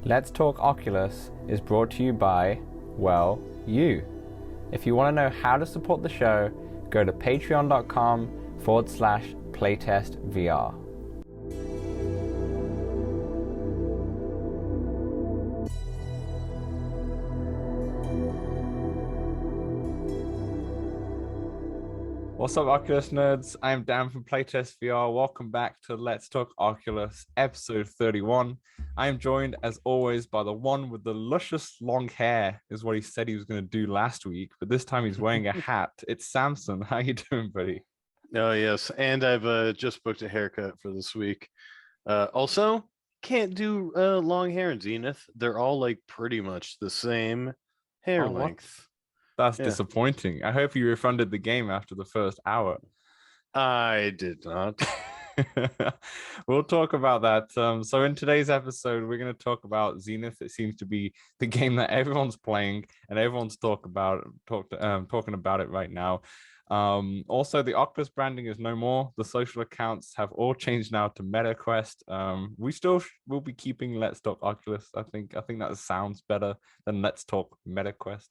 Let's Talk Oculus is brought to you by, well, you. If you want to know how to support the show, go to patreon.com/playtestvr. What's up, Oculus nerds? I'm Dan from Playtest VR. Welcome back to Let's Talk Oculus, episode 31. I am joined, as always, by the one with the luscious long hair, is what he said he was going to do last week, but this time he's wearing a hat. It's Samson. How you doing, buddy? Oh, yes. And I've just booked a haircut for this week. Also, can't do long hair in Zenith. They're all like pretty much the same hair length. That's disappointing. I hope you refunded the game after the first hour. I did not. We'll talk about that. So in today's episode, we're going to talk about Zenith. It seems to be the game that everyone's playing and everyone's talking about it right now. Also, the Oculus branding is no more. The social accounts have all changed now to MetaQuest. We still will be keeping Let's Talk Oculus. I think that sounds better than Let's Talk MetaQuest.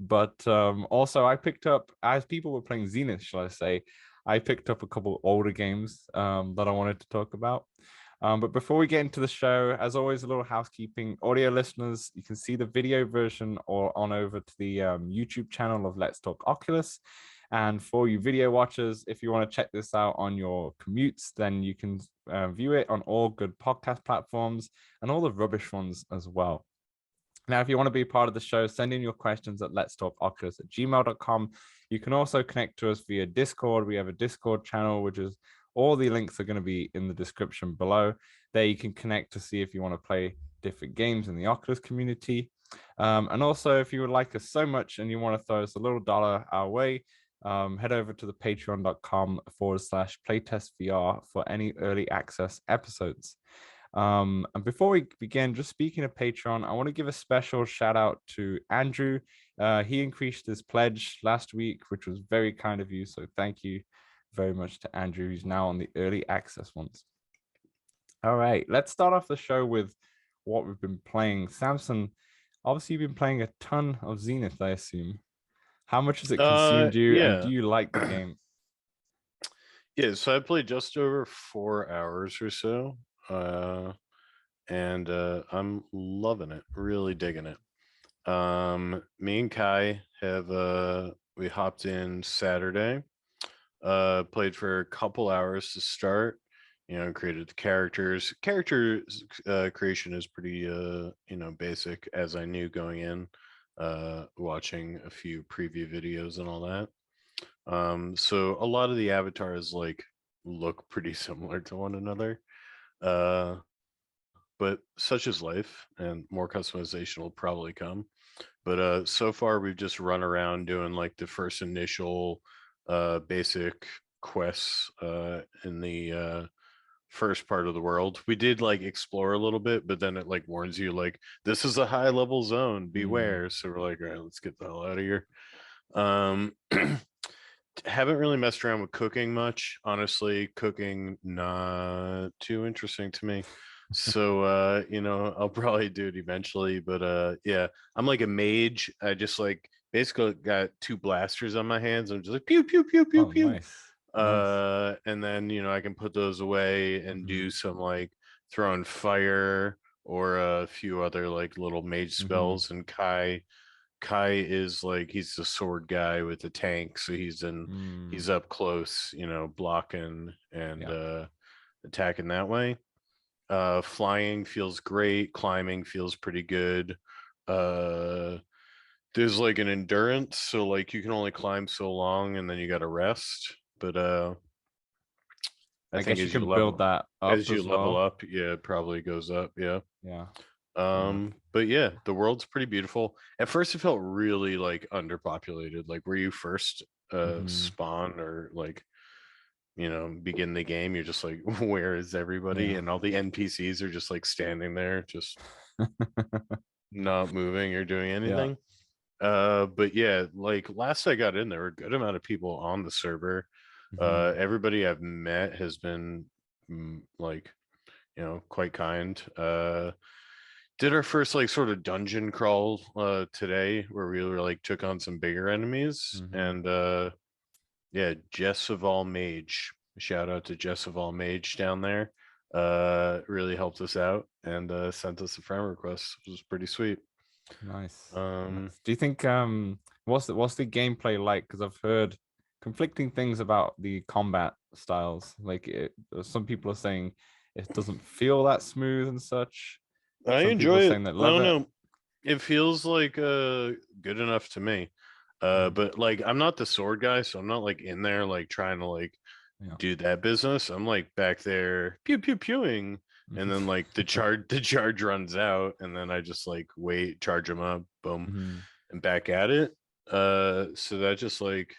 But also, I picked up, as people were playing Zenith, shall I say, I picked up a couple older games that I wanted to talk about. But before we get into the show, as always, a little housekeeping. Audio listeners, you can see the video version or on over to the YouTube channel of Let's Talk Oculus. And for you video watchers, if you want to check this out on your commutes, then you can view it on all good podcast platforms and all the rubbish ones as well. Now, if you want to be part of the show, send in your questions at letstalkoculus@gmail.com. You can also connect to us via Discord. We have a Discord channel, which is all the links are going to be in the description below. There you can connect to see if you want to play different games in the Oculus community. And also, if you would like us so much and you want to throw us a little dollar our way, head over to the patreon.com/playtestvr for any early access episodes. And before we begin, just speaking of Patreon, I want to give a special shout out to Andrew. He increased his pledge last week, which was very kind of you. So thank you very much to Andrew. He's now on the early access ones. All right, let's start off the show with what we've been playing. Samson, obviously you've been playing a ton of Zenith, I assume. How much has it consumed you, and do you like the game? Yeah, so I played just over 4 hours or so. And I'm loving it, really digging it. Me and Kai have we hopped in Saturday, played for a couple hours to start, created the characters. Creation is pretty basic, as I knew going in, watching a few preview videos and all that. So a lot of the avatars look pretty similar to one another. But such is life, and more customization will probably come. But so far we've just run around doing like the first initial basic quests in the first part of the world. We did explore a little bit, but then it warns you this is a high level zone, beware. So we're like, all right, let's get the hell out of here. Haven't really messed around with cooking much, honestly. Cooking not too interesting to me. So I'll probably do it eventually. But yeah, I'm like a mage. I just basically got 2 blasters on my hands. I'm just like pew pew pew pew pew. Nice. And then I can put those away and do some throwing fire or a few other little mage spells. And Kai is he's the sword guy with the tank, so he's up close, blocking and attacking that way. Flying feels great, climbing feels pretty good. There's an endurance, so you can only climb so long and then you got to rest. But I guess you can build that up as you level up. Yeah, it probably goes up. Yeah. But yeah, the world's pretty beautiful. At first it felt really underpopulated, where you first spawn or begin the game, you're just like, where is everybody? And all the NPCs are just standing there, just not moving or doing anything. But yeah, last I got in, there were a good amount of people on the server. Everybody I've met has been quite kind. Did our first like sort of dungeon crawl today where we were like took on some bigger enemies Hmm. and yeah, Jess of all Mage. Shout out to Jess of all Mage down there. Really helped us out and sent us a friend request, which was pretty sweet. Nice. Um Nice. Do you think what's the gameplay like? Because I've heard conflicting things about the combat styles. Like some people are saying it doesn't feel that smooth and such. I Some people enjoy are it. saying they I love don't it. know. It feels like good enough to me. Mhm. But like I'm not the sword guy, so I'm not like in there like trying to like Yeah. do that business. I'm like back there pew pew pewing, and then like the charge runs out, and then I just like wait, charge them up, boom, Mhm. and back at it. So that just like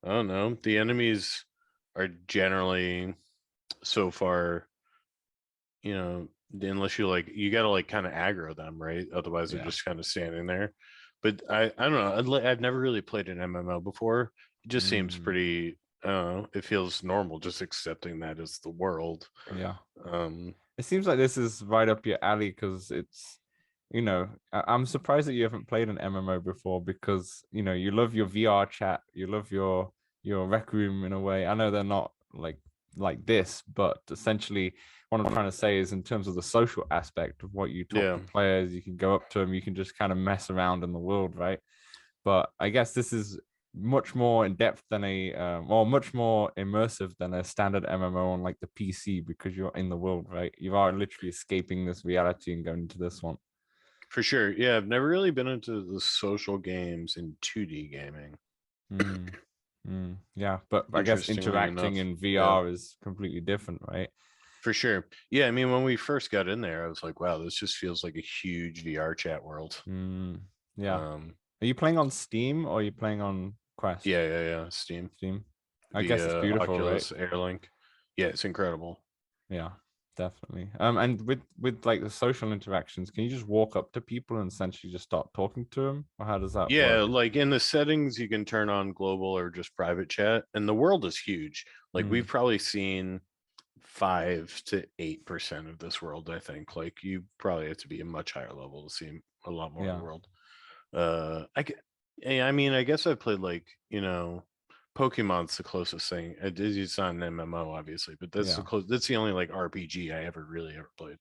I don't know. The enemies are generally so far, you know, unless you like you gotta like kind of aggro them, right? Otherwise they're Yeah. just kind of standing there. But I don't know. I've never really played an MMO before. It just seems Mm. pretty I don't know, it feels normal just accepting that as the world. Yeah. Um It seems like this is right up your alley because I'm surprised that you haven't played an MMO before because you love your VR chat, you love your rec room in a way. I know they're not like this, but essentially what I'm trying to say is in terms of the social aspect of what you talk yeah, to players, you can go up to them, you can just kind of mess around in the world, right? But I guess this is much more in depth than or much more immersive than a standard MMO on like the PC because you're in the world, right? You are literally escaping this reality and going into this one. for sure. Yeah, I've never really been into the social games in 2D gaming. Mm, yeah, but I guess Interestingly interacting enough. in Yeah. VR is completely different, right? For sure. Yeah, I mean when we first got in there, I was like, wow, this just feels like a huge VR chat world. Mm, yeah. Um Are you playing on Steam or are you playing on Quest? yeah, Steam. Steam. I guess it's Via beautiful, right? Oculus Airlink. Yeah, it's incredible. Yeah, definitely. And with like the social interactions, can you just walk up to people and essentially just start talking to them, or how does that Yeah, work? like in the settings, you can turn on global or just private chat, and the world is huge. Like we've Mm, probably seen 5 to 8% of this world. I think. Like you probably have to be a much higher level to see a lot more of the yeah. world. I mean, I guess I played like Pokemon's the closest thing. It's not an MMO, obviously, but that's the Yeah. close. That's the only like RPG I ever played.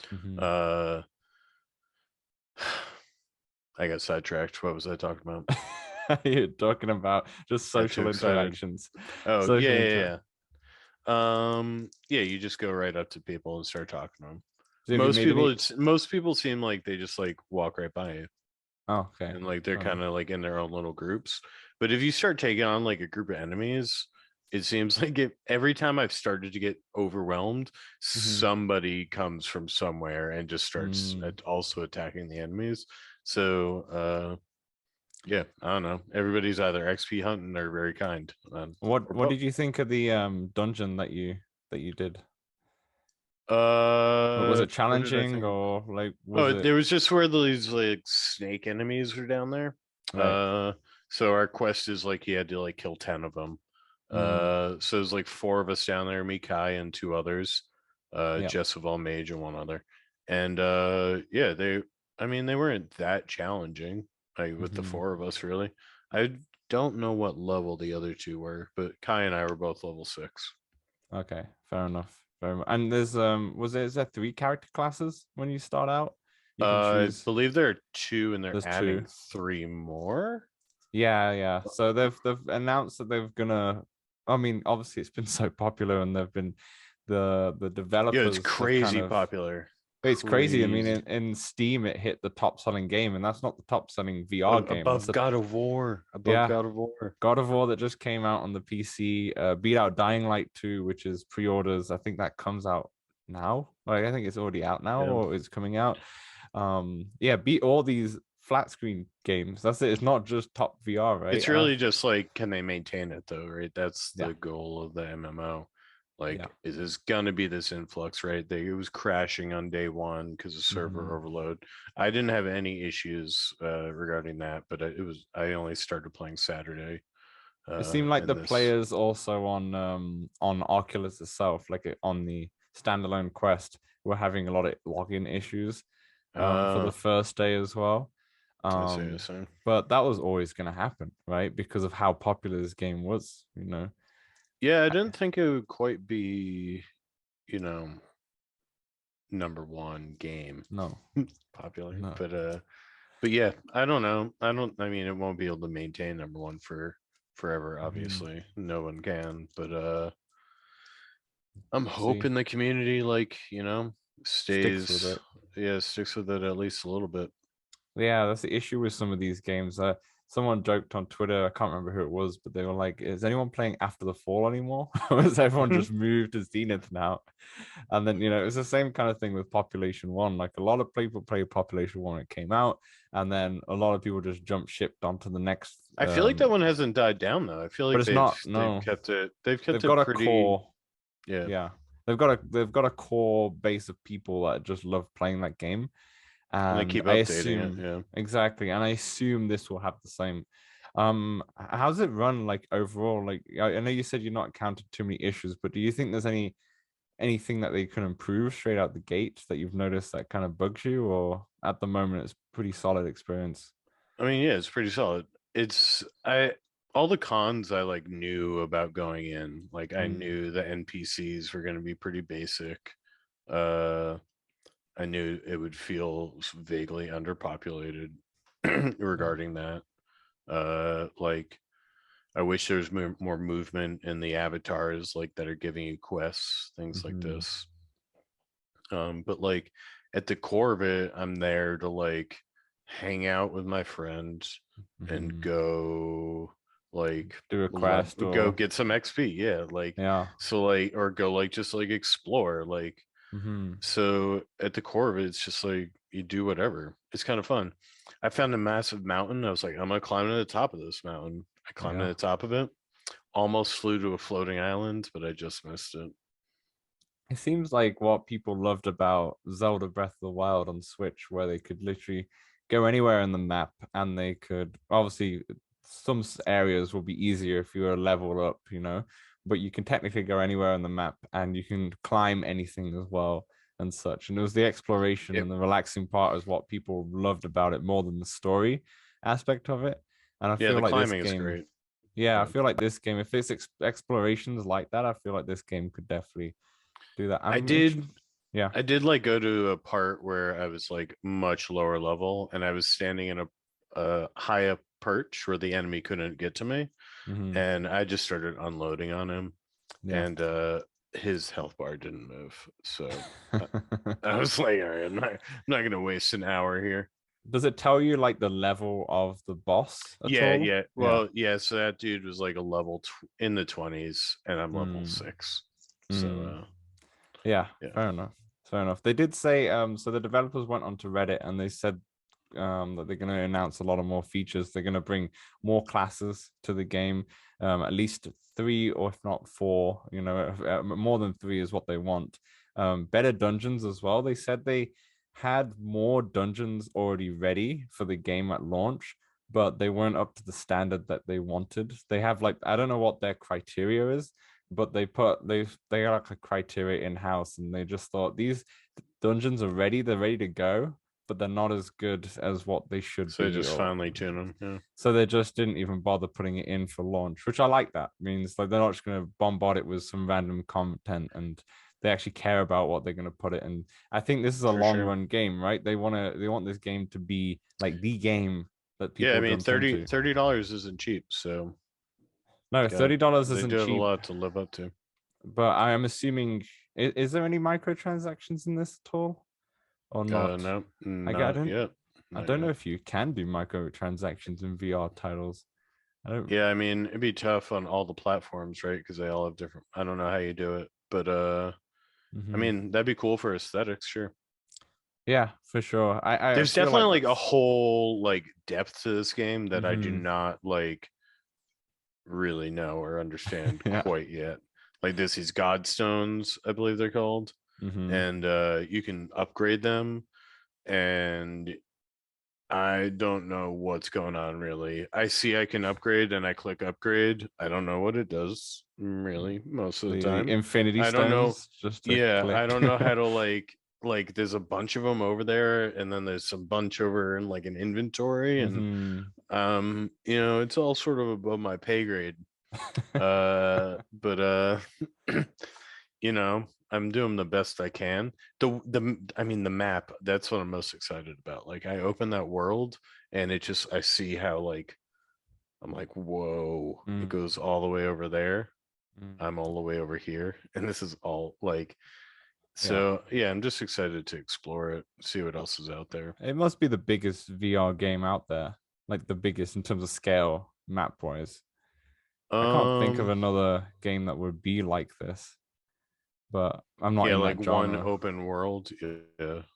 Hmm. Uh, I got sidetracked. What was I talking about? You're talking about just Got too social excited. interactions. Oh Social interact. yeah. Yeah, you just go right up to people and start talking to them. So have you made any? Most people seem like they just like walk right by you Oh, okay. and like they're Fair kind enough. of like in their own little groups. But if you start taking on like a group of enemies, it seems like every time I've started to get overwhelmed, Hmm. somebody comes from somewhere and just starts Mm. also attacking the enemies. So yeah, I don't know. Everybody's either XP hunting or very kind. What did you think of the dungeon that you did? Was it What did I challenging think? or like was Oh, it there was just where these like snake enemies were down there. right? So our quest is like you had to like kill 10 of them. Mm. So there's like four of us down there, me, Kai, and two others, Yeah. Jess of all Mage and one other. And yeah, I mean, they weren't that challenging, like with the Hmm. four of us, really. I don't know what level the other two were, but Kai and I were both level 6. Okay, fair enough. Very much. And is there three character classes when you start out? You can I choose. believe there are two, and they're There's two. adding three more. Yeah, yeah. So they've announced that they're gonna. I mean, obviously it's been so popular, and they've been the Yeah, it's developers have kind crazy of. popular. It's crazy. I mean, Crazy. in Steam it hit the top selling game, and that's not the top selling VR game. That's Above a God of War. Above yeah. God of War. God of War that just came out on the PC, beat out Dying Light 2, which is pre-orders. I think that comes out now. Like I think it's already out now Yeah. or it's coming out. Yeah, beat all these flat screen games. That's it. It's not just top VR, right? It's And I really just like, can they maintain it though, right? That's yeah, the goal of the MMO. yeah. Like, is this gonna be this influx, right? It was crashing on day one because of server Hmm. overload. I didn't have any issues regarding that, but I only started playing Saturday. It seemed like the And this players also on Oculus itself, like on the standalone Quest, were having a lot of login issues. for the Uh, first day as well. I see. I Um, see. but that was always going to happen, right? Because of how popular this game was, Yeah, I didn't think it would quite be, you know, #1 game No, popular, no. but yeah, I don't know. I mean, it won't be able to maintain #1 for forever. Mhm. Obviously, no one can. But I'm See, hoping the community, like, sticks with stays, it. yeah, sticks with it at least a little bit. Yeah, that's the issue with some of these games. Someone joked on Twitter, I can't remember who it was, but they were like, "Is anyone playing After the Fall anymore? Or has everyone just moved to Zenith now?" And then, it's the same kind of thing with Population One. Like a lot of people played Population One when it came out, and then a lot of people just jumped shipped onto the next. I feel like that one hasn't died down though. I feel But like it's they've not. they've No, kept it they've they've kept it got a pretty. core. Yeah, Yeah, they've got a core base of people that just love playing that game, and they and keep I updating it. assume Yeah. exactly, and I assume this will have the same. How's it run like overall? Like I know you said you're not encountered too many issues, but do you think there's anything that they can improve straight out the gate that you've noticed that kind of bugs you, or at the moment it's pretty solid experience? I mean, yeah, it's pretty solid. It's I all the cons I like knew about going in. Like I Mm, knew the NPCs were going to be pretty basic. Uh I knew it would feel vaguely underpopulated yeah. regarding that. Like I wish there was more movement in the avatars like that are giving you quests, things like Hmm. this. But like at the core of it, I'm there to like hang out with my friends and Hmm. go like Do a quest go or get some XP. Yeah, like yeah. so like or go like just like explore like Hmm. so at the core of it, it's just like you do whatever. It's kind of fun. I found a massive mountain. I was like, I'm gonna climb to the top of this mountain. I climbed to Yeah. the top of it, almost flew to a floating island, but I just missed it. It seems like what people loved about Zelda Breath of the Wild on Switch, where they could literally go anywhere in the map and they could obviously some areas will be easier if you're leveled up, but you can technically go anywhere in the map and you can climb anything as well and such. And it was the exploration Yep. and the relaxing part is what people loved about it more than the story aspect of it. And I Yeah, feel the like this climbing is game, great. yeah, I Yeah. feel like this game, if it's explorations like that, I feel like this game could definitely do that. I I'm did interested. Yeah. I did like go to a part where I was like much lower level and I was standing in a high up perch where the enemy couldn't get to me. Hmm. And I just started unloading on him Yeah. and his health bar didn't move. So I was like, all right, I'm not gonna waste an hour here. Does it tell you like the level of the boss at Yeah, all? yeah. Yeah. Well, yeah, so that dude was like a level in the 20s and I'm level Mm. 6. So Mm. Yeah. yeah. Fair enough. Fair enough. They did say so the developers went onto Reddit and they said that they're going to announce a lot of more features. They're going to bring more classes to the game, at least three or if not four. More than three is what they want. Better dungeons as well. They said they had more dungeons already ready for the game at launch, but they weren't up to the standard that they wanted. They have like I don't know what their criteria is, but they got like a criteria in house, and they just thought these dungeons are ready. They're ready to go, but they're not as good as what they should So I be. just Or finally tune them. Yeah. so they just didn't even bother putting it in for launch, which I like. That means like they're not just going to bombard it with some random content, and they actually care about what they're going to put it in. I think this is a For long sure. run game, right? They want this game to be like the game that Yeah, I people mean jump into. $30 isn't cheap, so No, got $30 they isn't do have a cheap, lot to live up to. but I am assuming is there any microtransactions in this at all or not? No, I not don't yet. I Not don't know yet. if you can do microtransactions in VR titles. I don't. Yeah, I mean it'd be tough on all the platforms, right? Because they all have different. I don't know how you do it, but I Mhm. mean that'd be cool for aesthetics, sure. Yeah, for sure. I There's feel definitely like like a that's. whole like depth to this game that I do Hmm. not like really know or understand Yeah. quite yet. Like this, these Godstones, I believe they're called, Hmm. and you can upgrade them, and I don't know what's going on really. I see I can upgrade and I click upgrade. I don't know what it does really most of the The time. Infinity I don't know. Stones, just to Yeah, I click. don't know how to like like there's a bunch of them over there, and then there's a bunch over in like an inventory, and Mm-hmm. it's all sort of above my pay grade. But I'm doing the best I can. The map, that's what I'm most excited about. Like I open that world and I see how like I'm like, whoa, it Mm. goes all the way over there. Mm. I'm all the way over here. And this is all like, Yeah. so yeah, I'm just excited to explore it, see what else is out there. It must be the biggest VR game out there, like the biggest in terms of scale, map wise. I can't think of Um, another game that would be like this, but I'm not yeah, in like that one genre. open world. Yeah.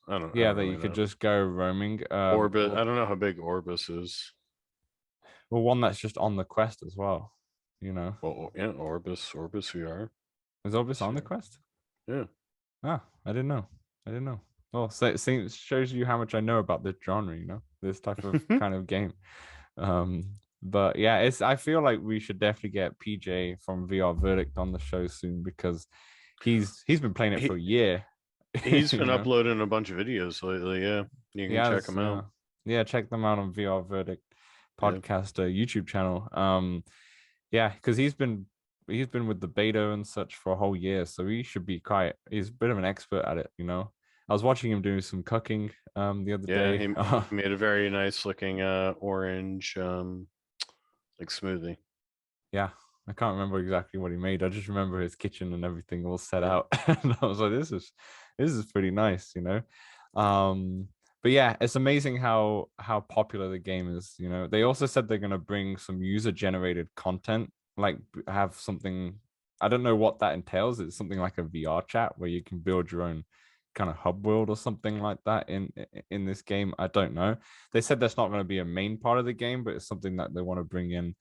I Yeah, don't that you really could know. just go roaming. Orbit, I don't know how big Orbis is. Well, one that's just on the Quest as well. You know, Well, yeah, Orbis VR. is Orbis on the VR. Quest? Yeah. Ah, I didn't know. I didn't know. Well, so it shows you how much I know about this genre. You know, this type of kind of game. But yeah, I feel like we should definitely get PJ from VR Verdict on the show soon because he's been playing it for he a year. he's You been know, uploading a bunch of videos lately. Yeah, you he can check has. them out. Yeah, check them out on VR Verdict Yeah. podcast YouTube channel. Yeah, because he's been with the beta and such for a whole year, so he should be quite. He's a bit of an expert at it. You know, I was watching him doing some cooking the other Yeah, day. he made a very nice looking orange like smoothie. Yeah, I can't remember exactly what he made. I just remember his kitchen and everything all set Yeah. out, and I was like, this is pretty nice, you know. But yeah, it's amazing how popular the game is. You know, they also said they're gonna bring some user generated content, like have something. I don't know what that entails. It's something like a VR chat where you can build your own kind of hub world or something like that in this game. I don't know. They said that's not going to be a main part of the game, but it's something that they want to bring in.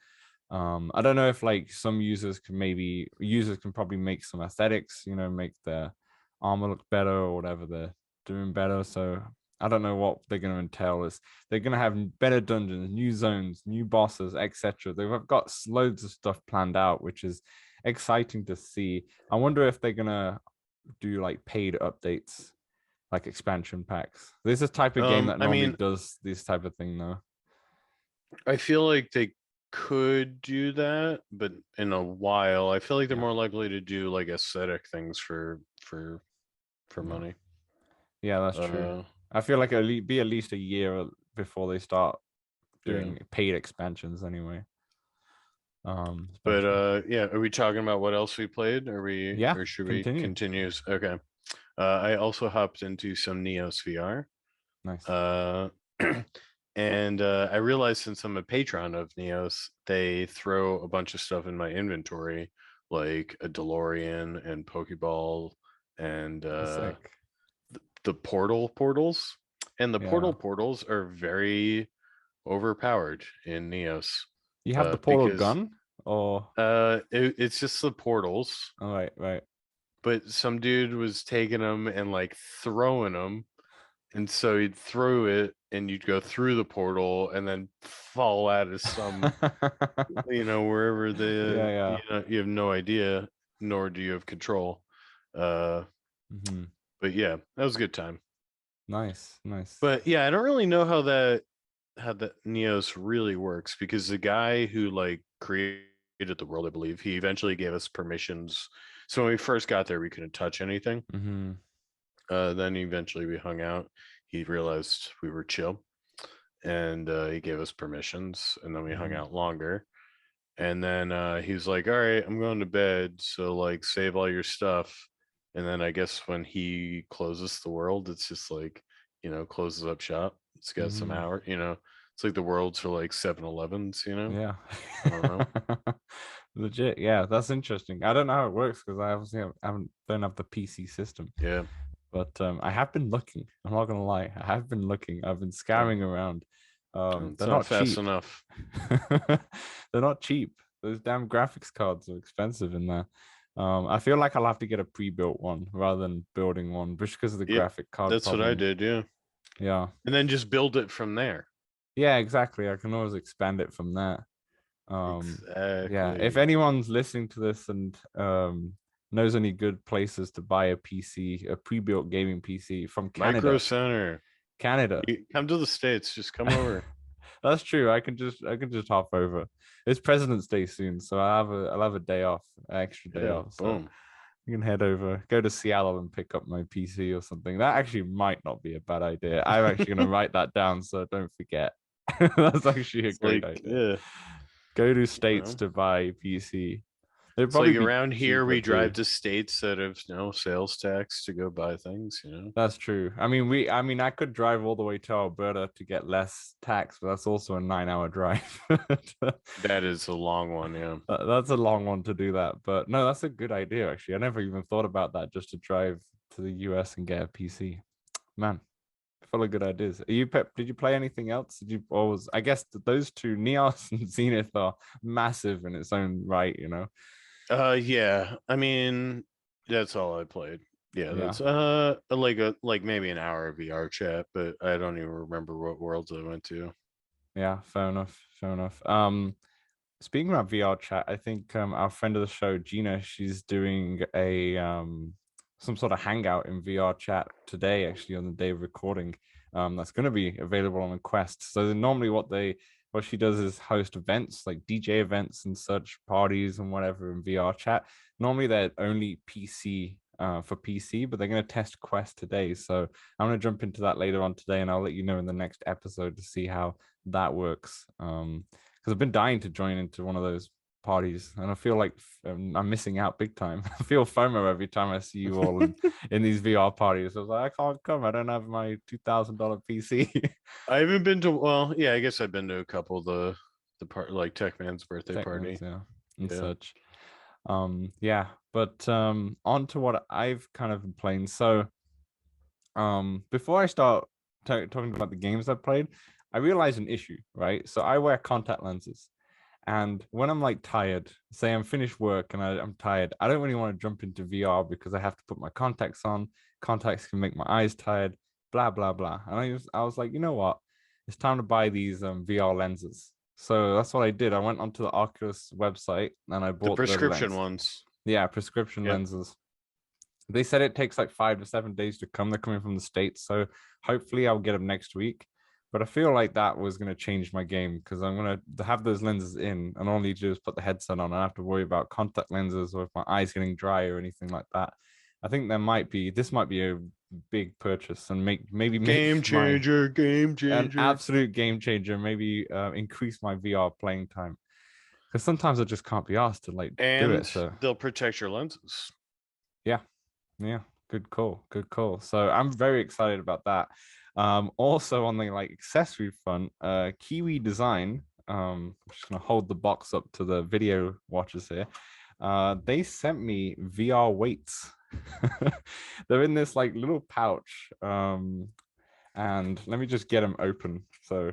I don't know if like some users can probably make some aesthetics, you know, make their armor look better or whatever they're doing better. So I don't know what they're going to entail. Is they're going to have better dungeons, new zones, new bosses, etc. They've got loads of stuff planned out, which is exciting to see. I wonder if they're going to do like paid updates, like expansion packs. This is a type of game that I normally mean, does this type of thing, though. I feel like they could do that, but in a while, I feel like they're Yeah, more likely to do like aesthetic things for yeah. money. Yeah, that's true. Uh, I feel like it'll be at least a year before they start yeah. doing paid expansions anyway. But Especially. yeah, are we talking about what else we played? Yeah, Or should we continue. continue? Okay. I also hopped into some Neos VR. Nice. Uh, and I realized since I'm a patron of Neos, they throw a bunch of stuff in my inventory, like a DeLorean and Pokeball and Oh, sick. the portals. And the Yeah. portals are very overpowered in Neos. You have the portal Because gun or it's just the portals, oh right. but some dude was taking them and like throwing them, and so he'd throw it and you'd go through the portal and then fall out of some, wherever Yeah, the yeah. you have no idea, nor do you have control. uh Hmm. but yeah, that was a good time. Nice, nice. But yeah, I don't really know how the Neos really works, because the guy who like created the world, I believe, he eventually gave us permissions. So when we first got there, we couldn't touch anything. Hmm. Then eventually we hung out. He realized we were chill, and he gave us permissions, and then we hung Hmm. out longer. And then he's like, "All right, I'm going to bed, so like save all your stuff." And then I guess when he closes the world, it's just like, closes up shop. It's got some Hmm. hour, it's like the worlds are like 7-Elevens, Yeah. I don't know. Legit. Yeah, that's interesting. I don't know how it works because I obviously haven't don't have the PC system. Yeah. But I have been looking. I'm not gonna lie. I have been looking. I've been Uh, scouring around. it's They're not not fast cheap. enough. They're not cheap. Those damn graphics cards are expensive in there. I feel like I'll have to get a pre-built one rather than building one, just because of the Yeah, graphic card that's what I problem. did. Yeah. Yeah. And then just build it from there. Yeah, exactly. I can always expand it from there. Yeah. If Exactly. anyone's listening to this and knows any good places to buy a PC, a pre-built gaming PC from Micro Canada. Center. Canada. Come to the States. Just come over. That's true. I can just hop over. It's President's Day soon, so I'll have a day off, an extra day Yeah. off. So Boom. you can head over, go to Seattle and pick up my PC or something. That actually might not be a bad idea. I'm actually gonna write that down so don't forget. That's actually a It's great like, idea. yeah, Go to you states know. to buy a PC. They'd It's like probably be around here cheaper we drive too. to states that have no sales tax to go buy things, you know. That's true. I mean, I could drive all the way to Alberta to get less tax, but that's also a 9 hour drive. That is a long one, yeah. That's a long one to do that. But no, that's a good idea, actually. I never even thought about that just to drive to the US and get a PC. Man, full of good ideas. Did you play anything else? Did you always, I guess those two, Neos and Zenith, are massive in its own right, you know? Yeah. I mean, that's all I played. Yeah, Yeah. that's like maybe an hour of VR chat, but I don't even remember what worlds I went to. Yeah, fair enough. Fair enough. Speaking about VR chat, I think our friend of the show, Gina, she's doing a some sort of hangout in VR chat today, actually on the day of recording. That's going to be available on the Quest. So normally, what she does is host events like DJ events and such parties and whatever in VR chat. Normally, they're only PC for PC, but they're going to test Quest today. So I'm going to jump into that later on today, and I'll let you know in the next episode to see how that works. Because I've been dying to join into one of those parties, and I feel like I'm missing out big time. I feel FOMO every time I see you all in these VR parties. I was like, I can't come. I don't have my $2,000 PC. I haven't been to, well, yeah, I guess I've been to a couple of the part like Tech Man's birthday Techmans, party. yeah, and Yeah. such. Yeah, but on to what I've kind of been playing. So, before I start talking about the games I've played, I realized an issue, right? So I wear contact lenses. And when I'm like tired, say I'm finished work and I'm tired, I don't really want to jump into VR because I have to put my contacts on. Contacts can make my eyes tired, blah, blah, blah. And I was like, you know what? It's time to buy these VR lenses. So that's what I did. I went onto the Oculus website and I The bought the prescription lens. ones. Yeah, prescription Yep. lenses. They said it takes like 5 to 7 days to come. They're coming from the States. So hopefully I'll get them next week. But I feel like that was going to change my game because I'm going to have those lenses in and all I need to do is put the headset on. I don't have to worry about contact lenses or if my eyes getting dry or anything like that. I think this might be a big purchase and maybe make Game my changer, game an changer. absolute game changer. Maybe increase my VR playing time because sometimes I just can't be asked to like do it. And So they'll protect your lenses. yeah, yeah, good call. Good call. So I'm very excited about that. Also on the like accessory front, Kiwi Design, I'm just gonna hold the box up to the video watchers here. They sent me VR weights. They're in this like little pouch. And let me just get them open. So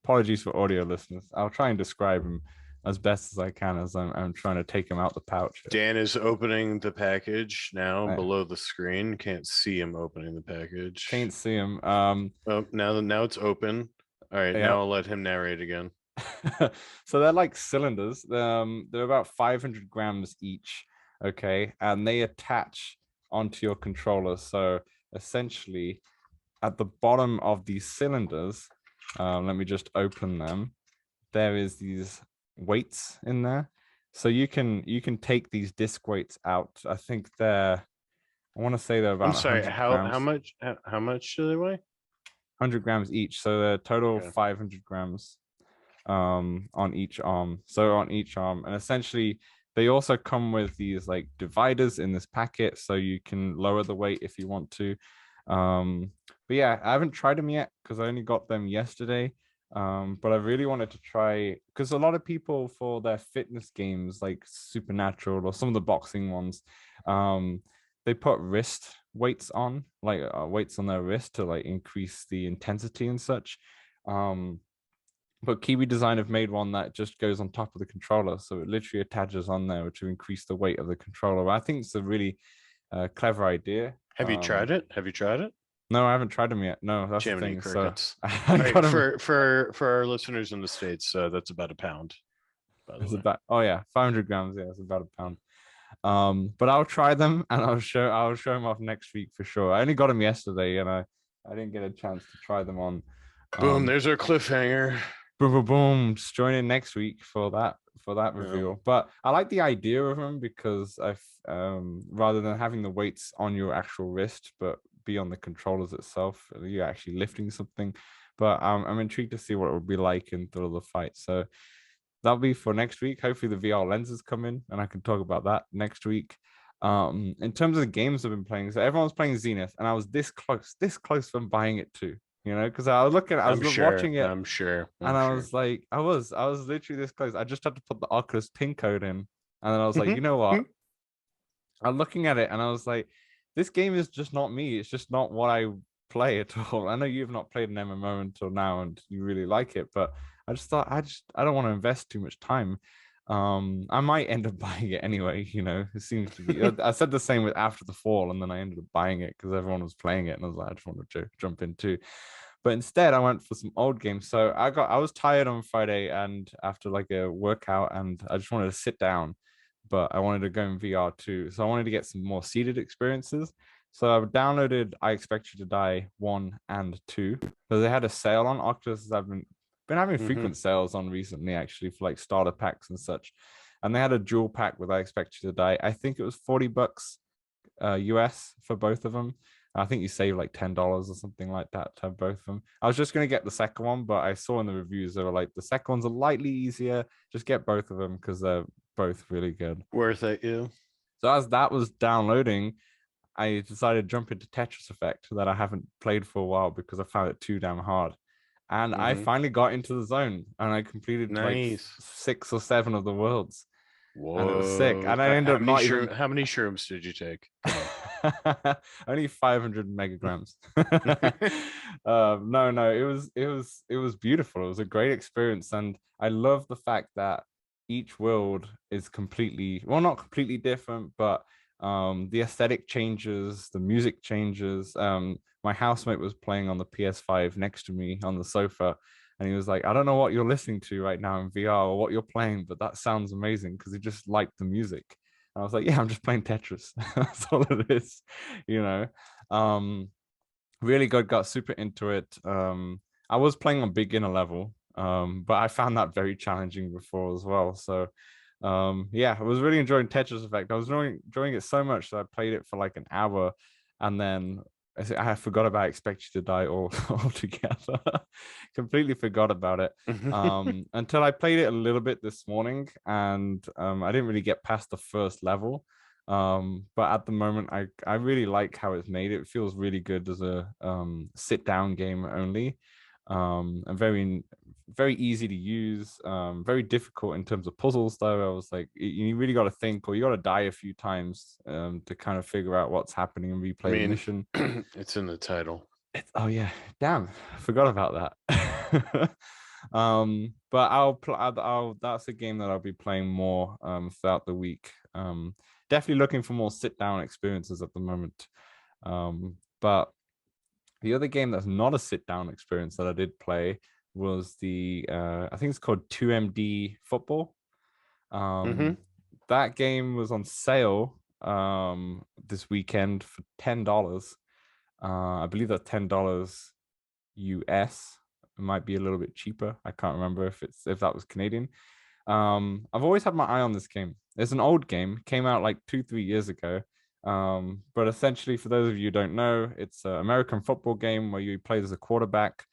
apologies for audio listeners. I'll try and describe them as best as I can as I'm trying to take them out the pouch. Dan is opening the package now I below the screen. Can't see him opening the package. can't see them. Oh, now it's open. All right, Yeah. now I'll let him narrate again. So they're like cylinders. They're about 500 grams each. Okay, and they attach onto your controller. So essentially, at the bottom of these cylinders, let me just open them. There is these weights in there, so you can take these disc weights out. I think I want to say they're I'm about sorry. 100 How grams, much how much do they weigh? 100 grams each. So they're total Okay. 500 grams on each arm. So on each arm, and essentially they also come with these like dividers in this packet, so you can lower the weight if you want to. But yeah, I haven't tried them yet because I only got them yesterday. But I really wanted to try because a lot of people for their fitness games like Supernatural or some of the boxing ones, they put wrist weights on, like weights on their wrist to like increase the intensity and such. But Kiwi Design have made one that just goes on top of the controller, so it literally attaches on there to increase the weight of the controller. I think it's a really clever idea. Have you tried it? Have you tried it? No, I haven't tried them yet. No, that's the Jiminy thing. So crickets. I All right, got them. for our listeners in the States, that's about a pound, by the It's way. about 500 grams. Yeah, it's about a pound. But I'll try them and I'll show them off next week for sure. I only got them yesterday, and I didn't get a chance to try them on. Boom, there's our cliffhanger. Boom, boom, boom. Just join in next week for that Yeah. reveal. But I like the idea of them because rather than having the weights on your actual wrist, but be on the controllers itself, you're actually lifting something. But I'm intrigued to see what it would be like in Thrill of the Fight. So that'll be for next week. Hopefully the VR lenses come in and I can talk about that next week. In terms of the games I've been playing, so everyone's playing Zenith, and I was this close from buying it too. Because I was looking, I was I'm sure. watching it, I'm sure. and I'm I sure. was like, I was literally this close. I just had to put the Oculus pin code in, and then I was like, you know what? I'm looking at it, and I was like, this game is just not me. It's just not what I play at all. I know you've not played an MMO until now, and you really like it, but I just thought I don't want to invest too much time. I might end up buying it anyway. It seems to be. I said the same with After the Fall, and then I ended up buying it because everyone was playing it, and I was like, I just wanted to jump in too. But instead, I went for some old games. So I was tired on Friday and after like a workout, and I just wanted to sit down, but I wanted to go in VR too. So I wanted to get some more seated experiences. So I downloaded I Expect You to Die 1 and 2. So they had a sale on Oculus. I've been having frequent sales on recently, actually, for like starter packs and such. And they had a dual pack with I Expect You to Die. I think it was $40 US for both of them. I think you save like $10 or something like that to have both of them. I was just going to get the second one, but I saw in the reviews they were like the second one's a lightly easier. Just get both of them because they're both really good. Worth it, yeah. So as that was downloading, I decided to jump into Tetris Effect that I haven't played for a while because I found it too damn hard. And I finally got into the zone and I completed like Nice. 6 or 7 of the worlds. And it was sick. Whoa. And I ended up not even How many shrooms did you take? only 500 megagrams. No, it was beautiful. It was a great experience, and I love the fact that each world is completely, well, not completely different, but the aesthetic changes, the music changes. My housemate was playing on the PS5 next to me on the sofa, and he was like, I don't know what you're listening to right now in VR or what you're playing, but that sounds amazing because he just liked the music. And I was like, yeah, I'm just playing Tetris. That's all it is, you know. Um, really good, got super into it. I was playing on beginner level, but I found that very challenging before as well. So yeah, I was really enjoying Tetris Effect. I was really enjoying it so much that I played it for like an hour, and then I forgot about Expect You to Die altogether. Completely forgot about it until I played it a little bit this morning, and I didn't really get past the first level. But at the moment, I really like how it's made. It feels really good as a sit down game only, and very easy to use. Very difficult in terms of puzzles, though. I was like, you really got to think, or you got to die a few times to kind of figure out what's happening and replay the mission. It's in the title. Oh yeah, damn, I forgot about that. But I'll that's a game that I'll be playing more throughout the week. Definitely looking for more sit down experiences at the moment. But the other game that's not a sit down experience that I did play was the I think it's called 2MD Football. That game was on sale this weekend for $10. I believe that's $10 US. It might be a little bit cheaper. I can't remember if that was Canadian. I've always had my eye on this game. It's an old game, came out like 2-3 years ago. But essentially, for those of you who don't know, it's an American football game where you play as a quarterback.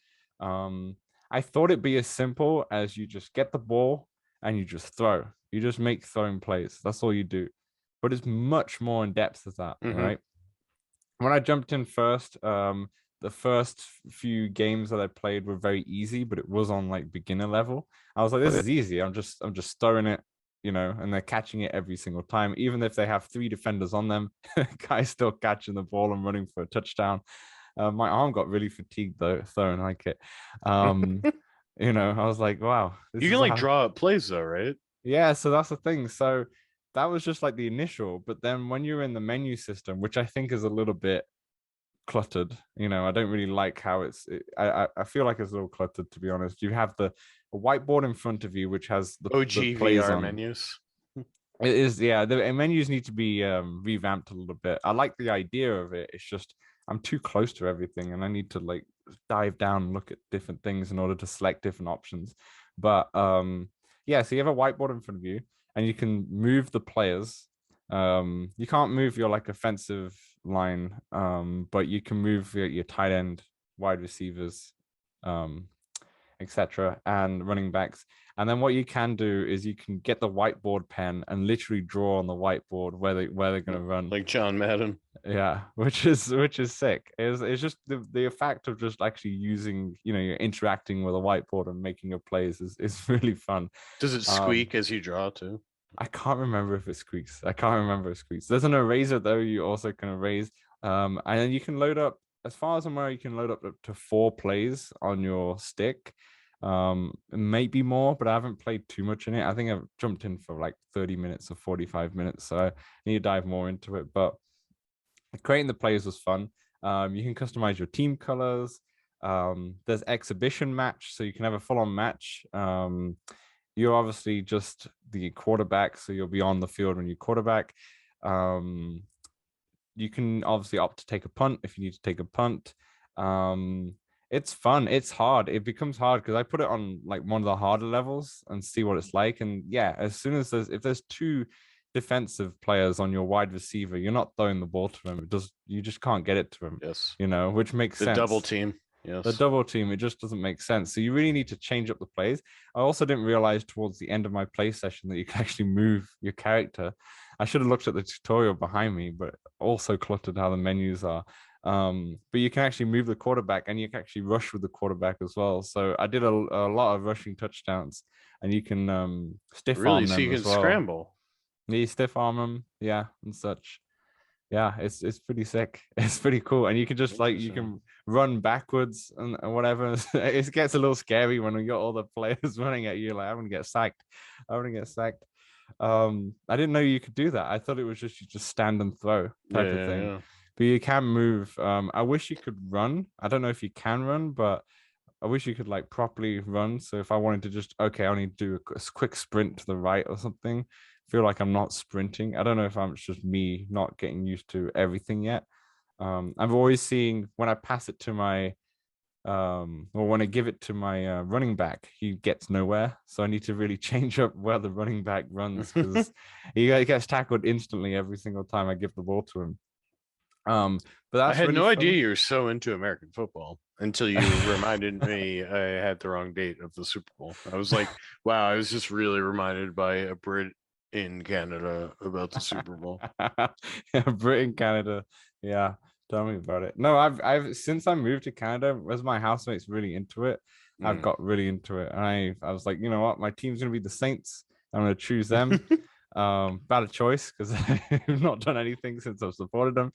I thought it'd be as simple as you just get the ball and you just throw. You just make throwing plays. That's all you do. But it's much more in depth as that, right? When I jumped in first, the first few games that I played were very easy, but it was on like beginner level. I was like, this is easy. I'm just throwing it, and they're catching it every single time. Even if they have 3 defenders on them, guy's still catching the ball and running for a touchdown. My arm got really fatigued though, throwing like it. I was like, wow, this You is can like how... draw up plays though, right? Yeah, so that's the thing. So that was just like the initial, but then when you're in the menu system, which I think is a little bit cluttered, I don't really like how I feel like it's a little cluttered, to be honest. You have the whiteboard in front of you which has the OG plays VR on. menus. It is, yeah. The menus need to be revamped a little bit. I like the idea of it. It's just I'm too close to everything, and I need to like dive down and look at different things in order to select different options. But yeah. So you have a whiteboard in front of you, and you can move the players. You can't move your like offensive line, but you can move your tight end, wide receivers, um, etc., and running backs. And then what you can do is you can get the whiteboard pen and literally draw on the whiteboard where they're going to run. Like John Madden. Yeah, which is sick. It's just the fact of just actually using, you're interacting with a whiteboard and making your plays is really fun. Does it squeak as you draw too? I can't remember if it squeaks. I can't remember if it squeaks. There's an eraser though. You also can erase. And then you can load up, as far as I'm aware, you can load up to 4 plays on your stick. Maybe more, but I haven't played too much in it. I think I've jumped in for like 30 minutes or 45 minutes, so I need to dive more into it. But creating the plays was fun. You can customize your team colors. There's exhibition match, so you can have a full-on match. You're obviously just the quarterback, so you'll be on the field when you quarterback. You can obviously opt to take a punt if you need to take a punt. It's fun. It's hard. It becomes hard because I put it on like one of the harder levels and see what it's like. And yeah, as soon as if there's 2 defensive players on your wide receiver, you're not throwing the ball to him. You just can't get it to him. Yes. Which makes sense. The double team. Yes. The double team, it just doesn't make sense. So you really need to change up the plays. I also didn't realize towards the end of my play session that you can actually move your character. I should have looked at the tutorial behind me, but also cluttered how the menus are. But you can actually move the quarterback and you can actually rush with the quarterback as well. So I did a lot of rushing touchdowns, and you can stiff arm them so you can as well. scramble. You stiff arm them, yeah, and such. Yeah, it's pretty sick. It's pretty cool, and you can just like you can run backwards and whatever. It gets a little scary when we got all the players running at you. Like I'm gonna get sacked. I'm gonna get sacked. I didn't know you could do that. I thought it was just you just stand and throw type of thing. Yeah. But you can move. I wish you could run. I don't know if you can run, but I wish you could like properly run. So if I wanted to just I only do a quick sprint to the right or something, feel like I'm not sprinting. I don't know if it's just me not getting used to everything yet. I'm always seeing when I pass it to my or when I give it to my running back, he gets nowhere. So I need to really change up where the running back runs because he gets tackled instantly every single time I give the ball to him. But that's I had really no fun. idea you were so into American football until you reminded me I had the wrong date of the Super Bowl. I was like, wow, I was just really reminded by a Brit in Canada about the Super Bowl. Yeah, Brit in Canada. Yeah, tell me about it. No, I've since I moved to Canada, as my housemate's really into it, I've got really into it. And I was like, you know what, my team's gonna be the Saints. I'm gonna choose them. Bad choice because I've not done anything since I've supported them.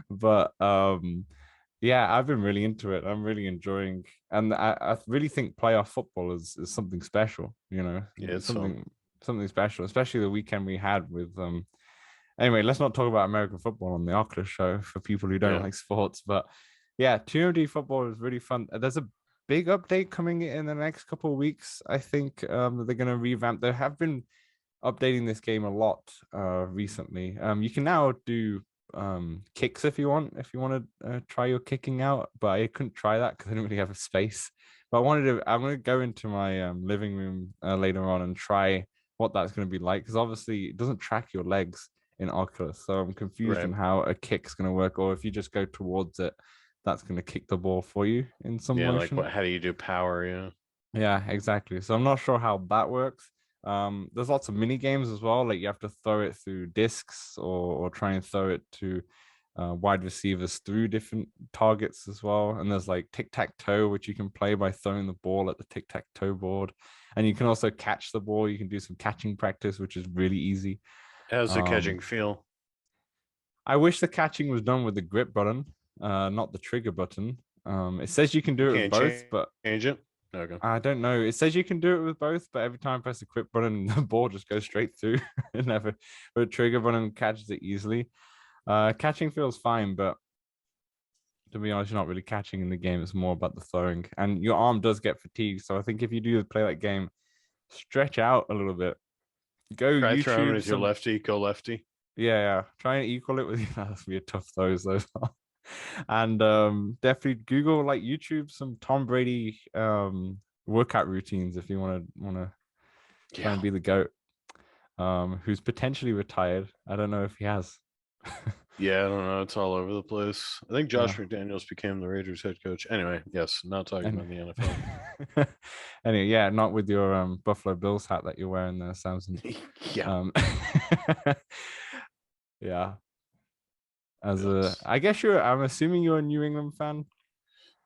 But yeah, I've been really into it. I'm really enjoying, and I really think playoff football is something special. Yeah, it's something special, especially the weekend we had with Anyway, let's not talk about American football on the Oculus show for people who don't like sports. But yeah, 2MD football is really fun. There's a big update coming in the next couple of weeks. I think that they're going to revamp. They have been updating this game a lot recently. You can now do kicks if you want to try your kicking out, but I couldn't try that because I didn't really have a space. But I'm going to go into my living room later on and try what that's going to be like, because obviously it doesn't track your legs in Oculus, so I'm confused on how a kick's going to work, or if you just go towards it, that's going to kick the ball for you in some motion. Like how do you do power? Yeah, exactly. So I'm not sure how that works. There's lots of mini games as well, like you have to throw it through discs or try and throw it to wide receivers through different targets as well. And there's like tic-tac-toe, which you can play by throwing the ball at the tic-tac-toe board, and you can also catch the ball. You can do some catching practice, which is really easy. How's the catching feel? I wish the catching was done with the grip button, not the trigger button. It says you can do it with both, but change it. Okay. I don't know. It says you can do it with both, but every time I press the grip button, the ball just goes straight through. It never, but the trigger button catches it easily. Catching feels fine, but to be honest, you're not really catching in the game. It's more about the throwing, and your arm does get fatigued. So I think if you do play that game, stretch out a little bit. Go Try throwing YouTube with your some. lefty, go lefty. Yeah. Try and equal it with that's be a tough those are. And definitely Google like YouTube some Tom Brady workout routines if you want to try Yeah. and be the GOAT. Who's potentially retired. I don't know if he has. Yeah, I don't know. It's all over the place. I think Yeah. Josh McDaniels became the Raiders head coach. Anyway, yes, not talking And about the NFL. anyway, yeah, not with your Buffalo Bills hat that you're wearing there, Samson. Yeah. Um yeah. Yes. I guess I'm assuming you're a New England fan.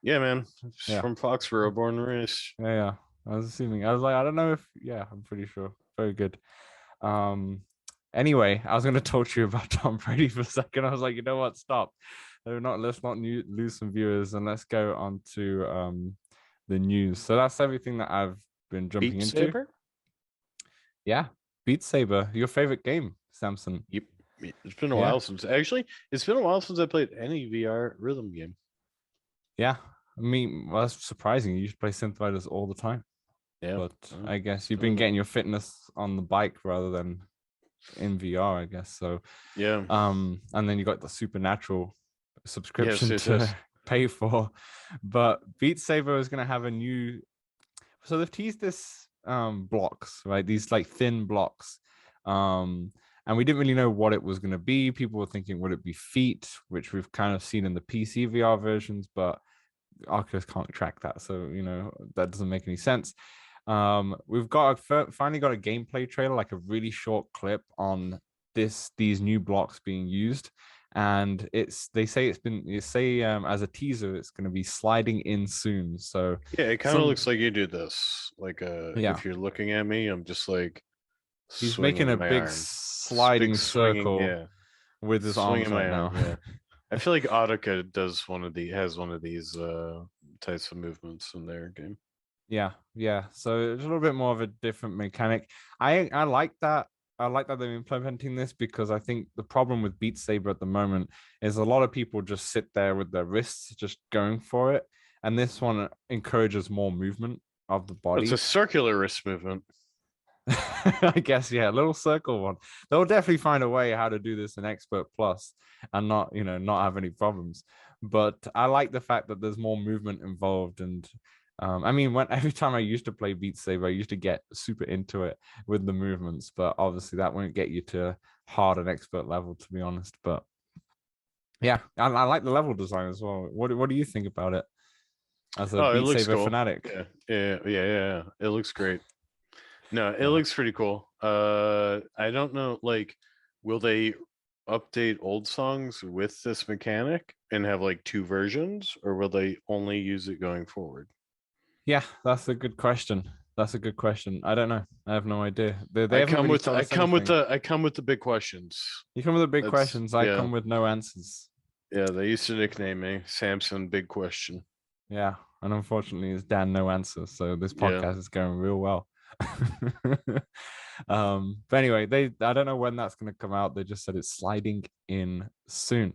Yeah, man. Yeah. From Foxborough, born and raised. Yeah. I was assuming. I was like, I don't know if yeah, I'm pretty sure. Very good. Um, anyway, I was going to talk to you about Tom Brady for a second. I was like, you know what? Stop. Let's not lose some viewers and let's go on to the news. So that's everything that I've been jumping Beat into. Saber? Yeah, Beat Saber, your favorite game, Samson. Yep. It's been a Yeah, while since it's been a while since I played any VR rhythm game. yeah. I mean, well, that's surprising. You used to play synth fighters all the time, Yeah. but Oh, I guess you've still been do. getting your fitness on the bike rather than in VR, I guess. So, Yeah. and then you got the Supernatural Yes, subscription yes, to yes. pay for. But Beat Saber is going to have a new. So they've teased this blocks, right? These like thin blocks. And we didn't really know what it was going to be. People were thinking, would it be feet, which we've kind of seen in the PC VR versions, but Oculus can't track that. So, that doesn't make any sense. We've finally got a gameplay trailer, like a really short clip on these new blocks being used, and they say as a teaser it's going to be sliding in soon. So Yeah, it kind of some looks like you do this. Like yeah, if you're looking at me, I'm just like he's making a swinging my big arm. Big sliding swinging, circle yeah. with his arms Swinging right my now. arm, yeah. I feel like Audica has one of these types of movements in their game. Yeah. So it's a little bit more of a different mechanic. I like that. I like that they're implementing this because I think the problem with Beat Saber at the moment is a lot of people just sit there with their wrists just going for it, and this one encourages more movement of the It's a body. circular wrist movement. I guess yeah, a little circle one. They'll definitely find a way how to do this in Expert Plus and not have any problems. But I like the fact that there's more movement involved. And I mean, when every time I used to play Beat Saber, I used to get super into it with the movements. But obviously, that won't get you to hard and expert level, to be honest. But yeah, I like the level design as well. What do you think about it as a Oh, it Beat looks Saber cool. fanatic? Yeah. It looks great. No, it Yeah. looks pretty cool. I don't know, like, will they update old songs with this mechanic and have like two versions, or will they only use it going forward? Yeah, that's a good question. That's a good question. I don't know. I have no idea. They haven't really told us anything. I come with the big questions. You come with the big That's questions. I yeah. come with no answers. Yeah, they used to nickname me Samson Big Question. Yeah, and unfortunately, it's Dan no answers. So this Yeah. podcast is going real well. But anyway, I don't know when that's going to come out. They just said it's sliding in soon.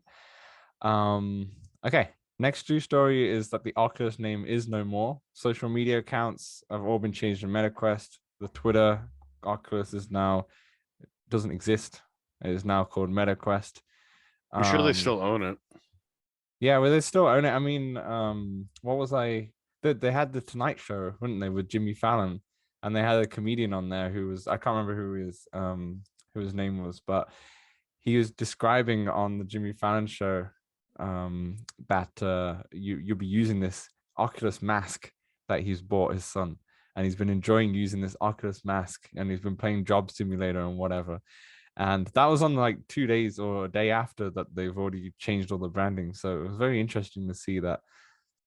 Okay. Next news story is that the Oculus name is no more. Social media accounts have all been changed to MetaQuest. The Twitter Oculus doesn't exist. It is now called MetaQuest. I'm sure they still own it. Yeah, well, they still own it. I mean, what was I? They had the Tonight Show, wouldn't they, with Jimmy Fallon, and they had a comedian on there who was I can't remember who his name was, but he was describing on the Jimmy Fallon show that you'll be using this Oculus mask that he's bought his son, and he's been enjoying using this Oculus mask, and he's been playing Job Simulator and whatever. And that was on like 2 days or a day after that they've already changed all the branding. So it was very interesting to see that.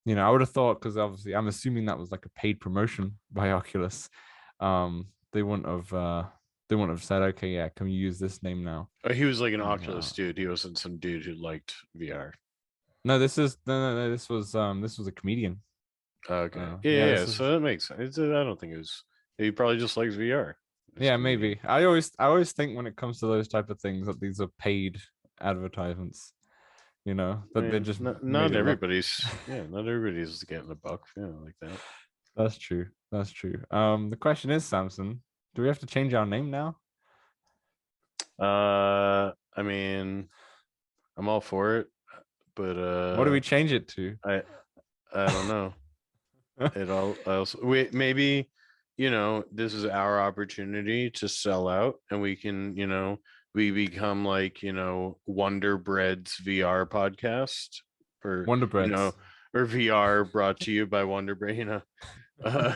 I would have thought because obviously I'm assuming that was like a paid promotion by Oculus. They wouldn't have said, okay, yeah, can we use this name now? Oh, he was like an And, Oculus dude. He wasn't some dude who liked VR. no, this is no, this was a comedian. Okay. Yeah, Yeah. this is So that makes sense. I don't think it was. He probably just likes VR. This yeah, comedian. maybe. I always think when it comes to those type of things that these are paid advertisements. I That they mean, just made not it look. everybody's. Yeah, not everybody's getting a buck. Yeah, like that. That's true. That's true. The question is, Samson, do we have to change our name now? I mean, I'm all for it, but What do we change it to? I I don't know. It all also maybe this is our opportunity to sell out, and we can we become like Wonder Bread's VR podcast, or Wonder Breads. or VR brought to you by Wonder Bread. Uh,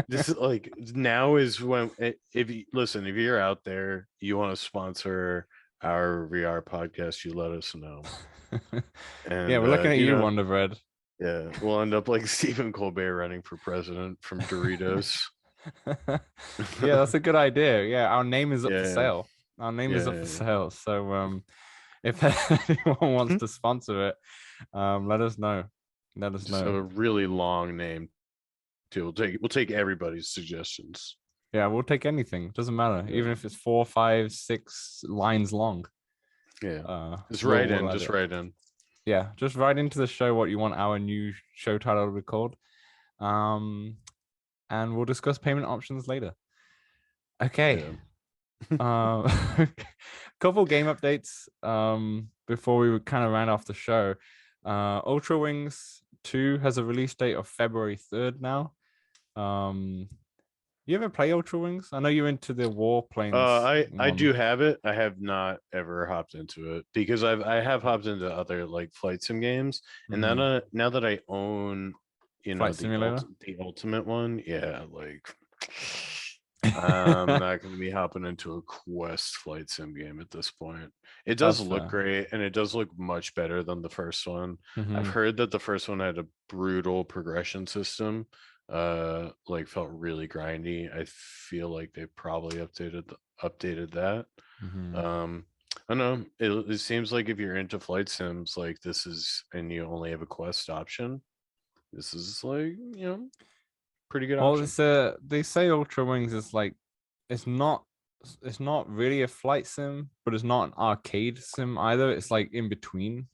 this is like now is when if you listen, if you're out there, you want to sponsor our VR podcast, you let us know. Yeah, And we're looking at you, Wonder Bread. yeah, we'll end up like Stephen Colbert running for president from Doritos. Yeah, that's a good idea. Yeah, our name is up for Yeah, sale. Our name is up for yeah, sale. So if anyone wants yeah. to sponsor it, let us know. Let us Just know. a really long name too. We'll take everybody's suggestions. Yeah, we'll take anything. Doesn't matter. Yeah, Even if it's 4, 5, 6 lines long. yeah. Just We'll write we'll in. add Just it. write in. Yeah, just write into the show what you want our new show title to be called. Um, and we'll discuss payment options later. Okay. Yeah. Couple game updates before we would kind of round off the show. Ultra Wings 2 has a release date of February 3rd now. You ever play Ultra Wings? I know you're into the warplanes I one. do have it. I have not ever hopped into it because I have hopped into other like flight sim games, and then Mhm. now that I own Flight simulator. the ultimate one, yeah, like I'm not going to be hopping into a Quest flight sim game at this point. It does That's look fair. great, and it does look much better than the first one. I've Mhm. heard that the first one had a brutal progression system. Like felt really grindy. I feel like they probably updated that. Mhm. Um, I don't know. It seems like if you're into flight sims like this is, and you only have a Quest option, this is like pretty good Well, option. it's they say Ultra Wings is like it's not it's not really a flight sim, but it's not an arcade sim either. It's like in between,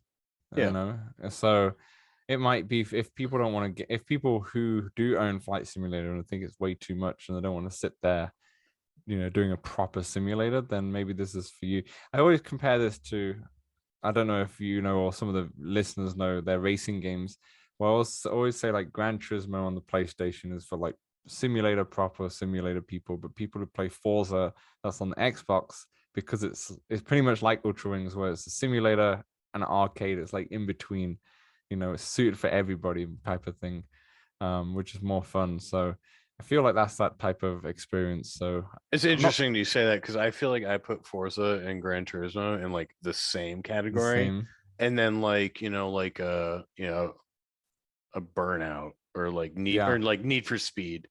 you Yeah. know. So it might be if people don't want to get if people who do own Flight Simulator and think it's way too much and they don't want to sit there, doing a proper simulator, then maybe this is for you. I always compare this to I don't know if you know or some of the listeners know their racing games. Well, I always say like Gran Turismo on the PlayStation is for like proper simulator people, but people who play Forza that's on the Xbox because it's pretty much like Ultra Wings where it's a simulator and an arcade. It's like in between, it's suited for everybody type of thing, which is more fun. So I feel like that's that type of experience. So It's I'm not interesting you say that because I feel like I put Forza and Gran Turismo in like the same the category, same. and then like like a Burnout or Yeah. like Need for Speed,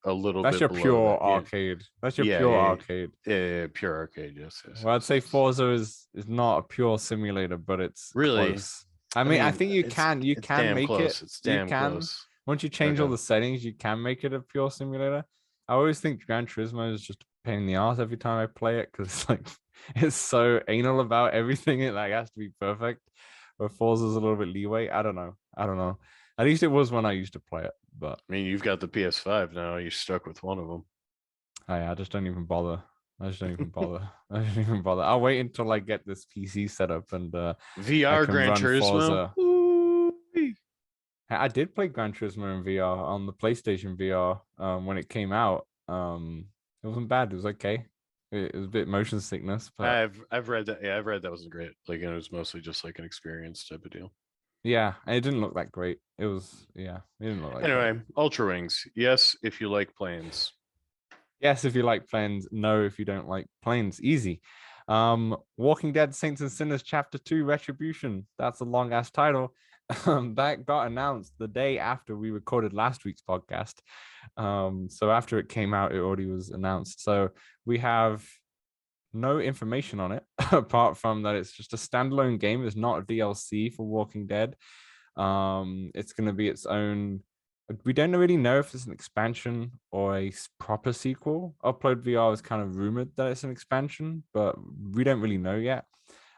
a little That's bit your below pure that. Yeah, arcade. That's your yeah, pure yeah, arcade. yeah, pure arcade. Yes, yes, Well, I'd yes, say yes. Forza is not a pure simulator, but it's Really, close. I I mean, I mean, think you it's can you it's can damn make it. close. It's You damn can close. once you change all Okay. the settings, you can make it a pure simulator. I always think Gran Turismo is just a pain in the ass every time I play it because it's like it's so anal about everything. It like has to be perfect. But Forza's a little bit leeway. I don't know. I don't know. At least it was when I used to play it, but I mean, you've got the PS5 now. You're stuck with one of I just don't even bother. I just don't even them. bother. I don't even bother. I'll wait until I get this PC set up and I VR can Gran run Turismo. Forza. Ooh-wee. I did play Gran Turismo in VR on the PlayStation VR when it came out. It wasn't bad. It was okay. It was a bit motion sickness, but I've read that. Yeah, I've read that wasn't great. Like it was mostly just like an experience type of deal. yeah, it didn't look that great. It was yeah, it didn't look that great. Anyway, Ultra Wings. Yes, if you like planes. Yes, if you like planes. No, if you don't like planes. Easy. Walking Dead Saints and Sinners Chapter 2 Retribution. That's a long ass title. That got announced the day after we recorded last week's podcast. So after it came out, it already was announced. So we have no information on it apart from that it's just a standalone game. It's not a DLC for Walking Dead. It's going to be its own. We don't really know if it's an expansion or a proper sequel. Upload VR is kind of rumored that it's an expansion, but we don't really know yet.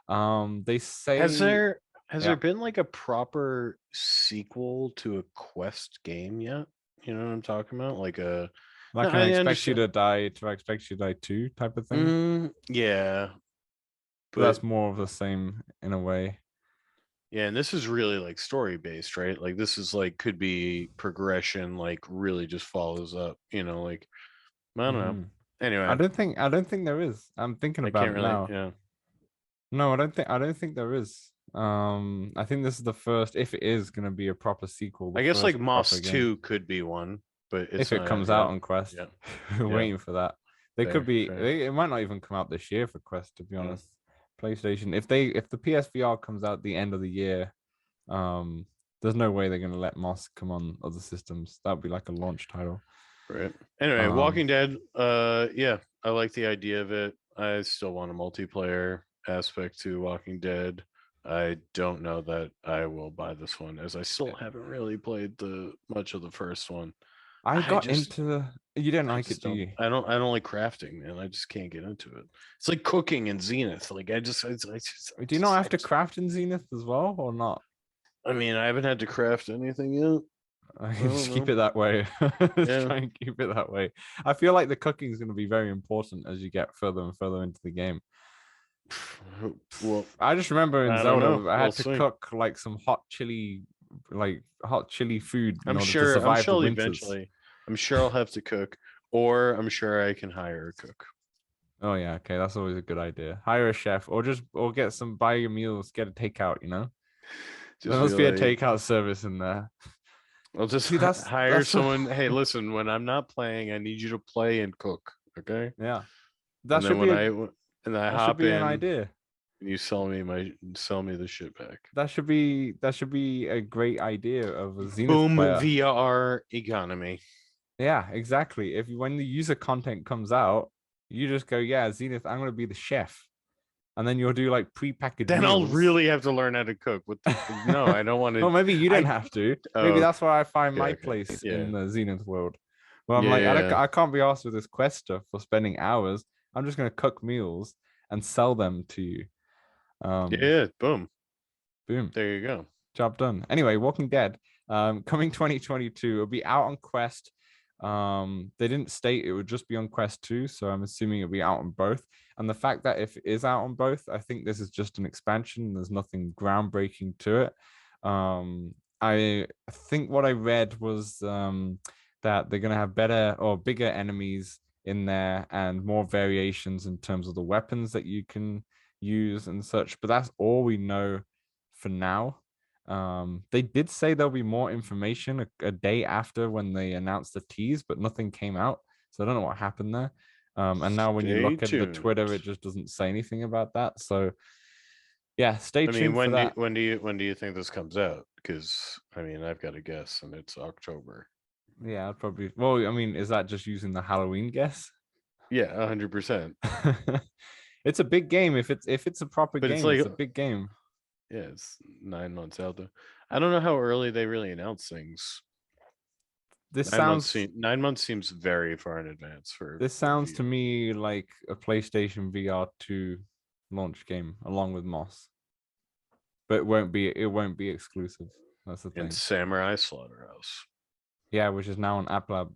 They Has say, there has yeah, there been like a proper sequel to a Quest game yet? You know what I'm talking about? Like a Like, No, can I I expect you understand. to die? To expect you to die too, type of thing. Yeah, But but that's more of the same in a way. yeah, and this is really like story based, right? Like this is like could be progression, like really just follows up, like I don't know. Hmm. Anyway, I don't think there is. I'm thinking I about can't it really, now. yeah. No, I don't think there is. I think this is the first, if it is gonna be a proper sequel, the I guess like first Moss proper game. 2 could be one, but it's If it not out comes out yet. on Quest. Yeah. We're Yeah. waiting for that. They could Fair, be fair. it might not even come out this year for Quest, to be Yeah. honest. PlayStation, if the PSVR comes out the end of the year, um, there's no way they're gonna let Moss come on other systems. That would be like a launch title. Right. Anyway, Um, Walking Dead, yeah, I like the idea of it. I still want a multiplayer aspect to Walking Dead. I don't know that I will buy this one as I still haven't really played the much of the first one. I I got just into you didn't I like just it, do don't you? I don't like crafting, man. I just can't get into it. It's like cooking in Zenith. Like Do you not have to craft in Zenith as well, or not? I mean, I haven't had to craft anything yet. I I can don't just keep know. it that way. Just Yeah. try and keep it that way. I feel like the cooking is going to be very important as you get further and further into the game. Well, I just remember in I don't know. Zelda, I We'll had to see. cook like some hot chili food in I'm order to sure. I'm survive the sure winters. eventually. I'm sure I'll have to cook, or I'm sure I can hire a cook. Oh yeah, okay, that's always a good idea. Hire a chef, or get some buy your meals, get a takeout. There Just be must be a like, takeout service in there. I'll just See, hire that's someone. Hey, listen, when I'm not playing, I need you to play and cook, okay? yeah. That And then should be a and I that should hop be an in, idea. and you sell me the shit back. That should be a great idea of a Zenith Boom player. VR economy. Yeah, exactly. If when the user content comes out, you just go, yeah, Zenith, I'm gonna be the chef, and then you'll do like pre-packaged Then I'll meals. really have to learn how to cook. What the? No, I don't want to. Well, maybe you don't I. have to. Maybe Oh, that's where I find okay, my okay. place in Yeah. the Zenith world. Well, I'm like, Yeah. I can't be asked with this quest stuff for spending hours. I'm just gonna cook meals and sell them to you. Um, Yeah. Boom. boom. There you go. Job done. Anyway, Walking Dead, coming 2022, it'll be out on Quest. They didn't state it would just be on Quest 2, so I'm assuming it'll be out on both. And the fact that if it is out on both, I think this is just an expansion. There's nothing groundbreaking to it. I think what I read was that they're gonna have better or bigger enemies in there and more variations in terms of the weapons that you can use and such. But that's all we know for now. They did say there'll be more information a day after when they announced the tease, but nothing came out. So I don't know what happened there. And now when you Stay look at the tuned. Twitter, it just doesn't say anything about that. So yeah, stay I mean, tuned for that. when do you think this comes out? Because I mean, I've got to guess, and it's October. Yeah, I'd probably. Well, I mean, is that just using the Halloween guess? Yeah, 100%. It's a big game. If it's a proper But it's game, like, it's a big game. yeah, it's 9 months out though. I don't know how early they really announce things. This sounds 9 months seems very far in advance this for sounds to VR. me like a PlayStation VR 2 launch game along with Moss. But it won't be exclusive. That's the And thing. Samurai Slaughterhouse. Yeah, which is now on App Lab.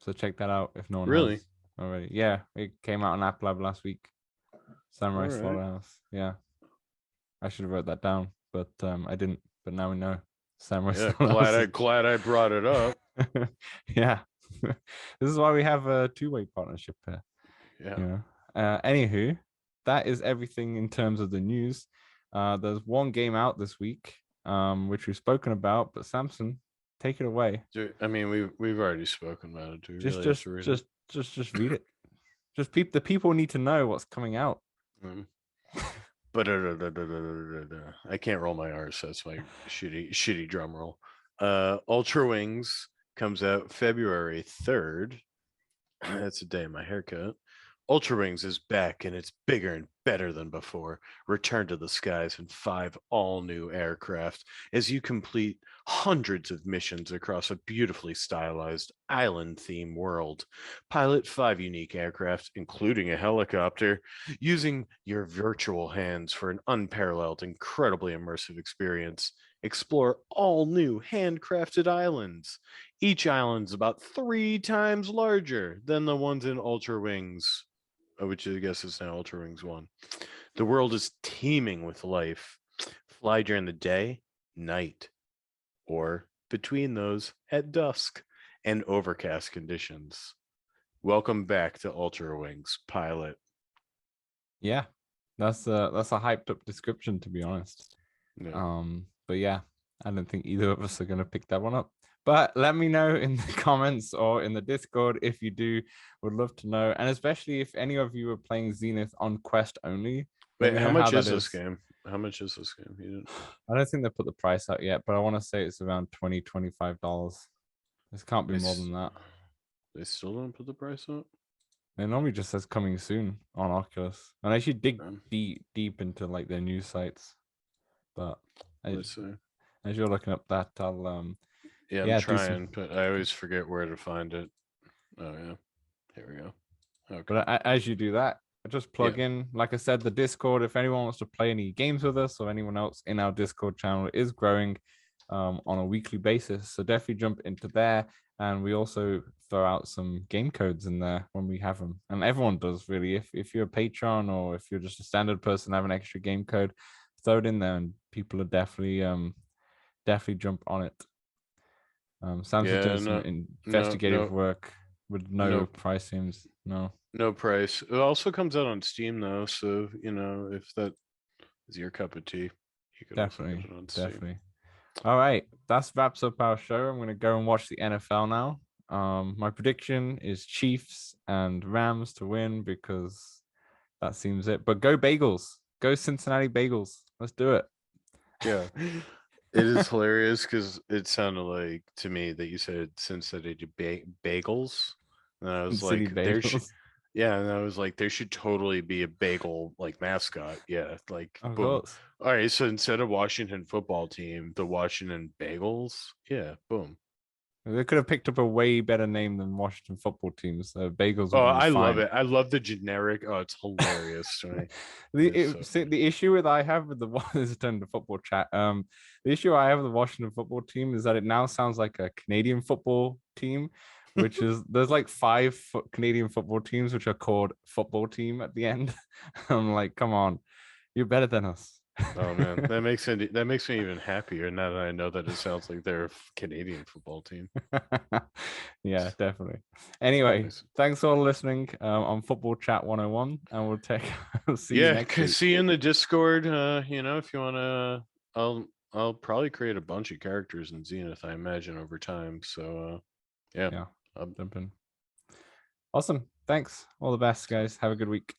So check that out if no one Really? has already. Yeah, it came out on App Lab last week. All Samurai right. Slaughterhouse. Yeah, I should have wrote that down, but I didn't. But now we know Samurai Yeah, Slaughterhouse is. glad I brought it up. Yeah, this is why we have a two-way partnership here. Yeah. You know. Anywho, that is everything in terms of the news. There's one game out this week, which we've spoken about, but Samson, take it away. I mean, we've already spoken about it. Do we Just, really have to read it? just read it. Just the people need to know what's coming out. Mm. But I can't roll my R's. That's my shitty drum roll. Ultra Wings comes out February 3rd. That's the day of my haircut. Ultra Wings is back and it's bigger and better than before. Return to the skies in 5 all new aircraft as you complete hundreds of missions across a beautifully stylized island themed world. Pilot 5 unique aircraft, including a helicopter, using your virtual hands for an unparalleled, incredibly immersive experience. explore all new handcrafted islands. Each island's about 3 times larger than the ones in Ultra Wings, which I guess is now Ultra Wings 1. The world is teeming with life. Fly during the day, night, or between those at dusk and overcast conditions. Welcome back to Ultra Wings, pilot. Yeah, that's a hyped up description, to be honest. Yeah. But yeah, I don't think either of us are gonna pick that one up. But let me know in the comments or in the Discord if you do. Would love to know, and especially if any of you are playing Zenith on Quest only. Let Wait, me how know how much that is this is. game? How much is this game? You didn't... I don't think they put the price out yet, but I want to say it's around $20-$25. This can't be more than that. They still don't put the price up? It normally just says coming soon on Oculus. And I should dig deep into like their news sites. But Let's see. as you're looking up that, I'll yeah, I'm trying, but I always forget where to find it. Oh yeah, here we go. Okay. But as you do that, just plug in, like I said, the Discord. If anyone wants to play any games with us or anyone else in our Discord channel is growing on a weekly basis, so definitely jump into there. And we also throw out some game codes in there when we have them, and everyone does really. If you're a patron or if you're just a standard person, have an extra game code, throw it in there, and people are definitely jump on it. Sam's doing some investigative work with no price seems no price. It also comes out on Steam though, so you know if that is your cup of tea, you could definitely also get it on Steam. Definitely. All right, that wraps up our show. I'm going to go and watch the NFL now. My prediction is Chiefs and Rams to win because that seems it. But go Bagels, go Cincinnati Bagels. Let's do it. Yeah. It is hilarious because it sounded like to me that you said Cincinnati bagels, and I was like, there should, yeah, and I was like, there should totally be a bagel like mascot, yeah, like of boom. course. All right, so instead of Washington football team, the Washington Bagels, yeah, boom. They could have picked up a way better name than Washington football teams. Bagels Oh, would be I fine. love it. I love the generic. Oh, it's hilarious to me. The issue that I have with the this is turned to football chat. The issue I have with the Washington football team is that it now sounds like a Canadian football team, which is there's like 5 Canadian football teams which are called football team at the end. I'm like, come on, you're better than us. Oh man, that makes me even happier now that I know that it sounds like they're a Canadian football team. Yeah, definitely. Anyway, thanks for listening on Football Chat 101, and we'll see you next week. See you in the Discord. You know, if you wanna, I'll probably create a bunch of characters in Zenith, I imagine, over time. So yeah, I'll jump in. Awesome. Thanks. All the best, guys. Have a good week.